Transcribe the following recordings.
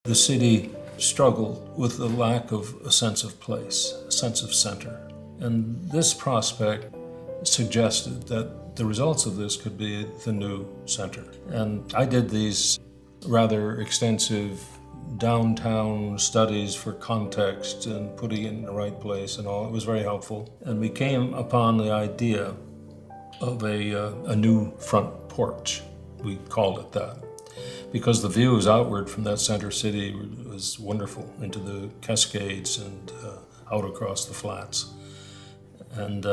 The city struggled with the lack of a sense of place, a sense of center. And this prospect suggested that the results of this could be the new center. And I did these rather extensive downtown studies for context and putting it in the right place and all. It was very helpful. And we came upon the idea of a new front porch. We called it that, because the views outward from that center city was wonderful into the Cascades and out across the flats. And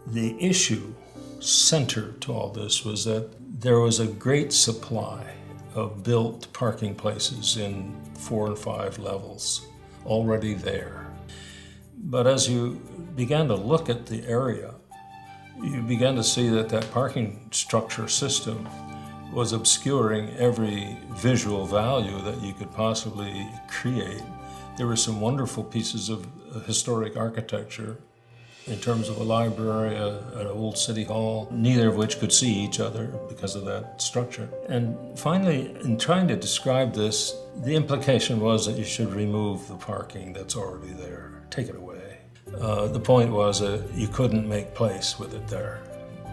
the issue center to all this was that there was a great supply of built parking places in 4 and 5 levels already there. But as you began to look at the area, you began to see that that parking structure system was obscuring every visual value that you could possibly create. There were some wonderful pieces of historic architecture in terms of a library, an old city hall, neither of which could see each other because of that structure. And finally, in trying to describe this, the implication was that you should remove the parking that's already there, take it away. The point was that you couldn't make place with it there.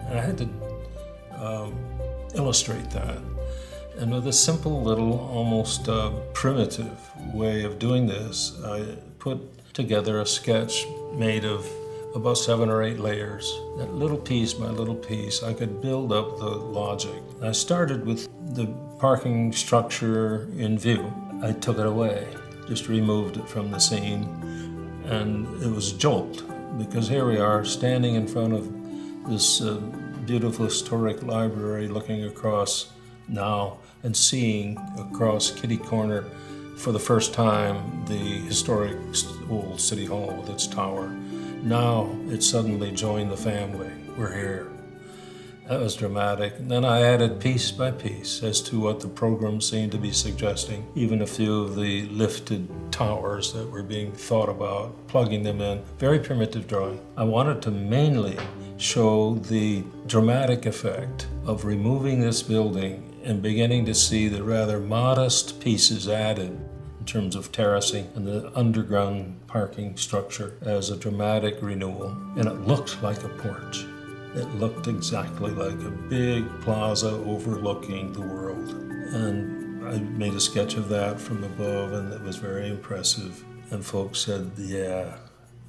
And I had to illustrate that. And with a simple little, almost primitive way of doing this, I put together a sketch made of about 7 or 8 layers. That little piece by little piece, I could build up the logic. I started with the parking structure in view. I took it away, just removed it from the scene, and it was a jolt, because here we are standing in front of this beautiful historic library, looking across now and seeing across Kitty Corner for the first time the historic old City Hall with its tower. Now it suddenly joined the family. We're here. That was dramatic. And then I added piece by piece as to what the program seemed to be suggesting, even a few of the lifted towers that were being thought about, plugging them in. Very primitive drawing. I wanted to mainly show the dramatic effect of removing this building and beginning to see the rather modest pieces added in terms of terracing and the underground parking structure as a dramatic renewal. And it looked like a porch. It looked exactly like a big plaza overlooking the world. And I made a sketch of that from above, and it was very impressive. And folks said, yeah,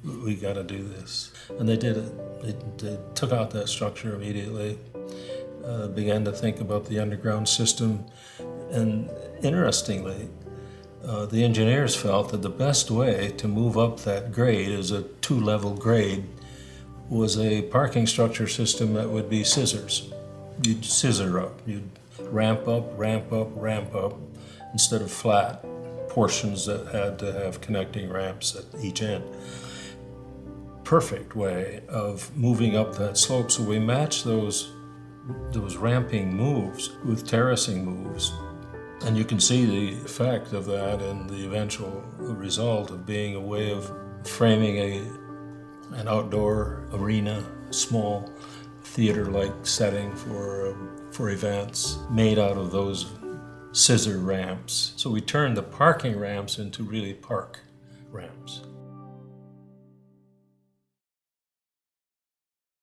we got to do this. And they did it. They took out that structure immediately, began to think about the underground system. And interestingly, the engineers felt that the best way to move up that grade is a 2-level grade was a parking structure system that would be scissors. You'd scissor up. You'd ramp up, ramp up, ramp up, instead of flat portions that had to have connecting ramps at each end. Perfect way of moving up that slope. So we matched those ramping moves with terracing moves. And you can see the effect of that in the eventual result of being a way of framing an outdoor arena, small theater-like setting for events made out of those scissor ramps. So we turned the parking ramps into really park ramps.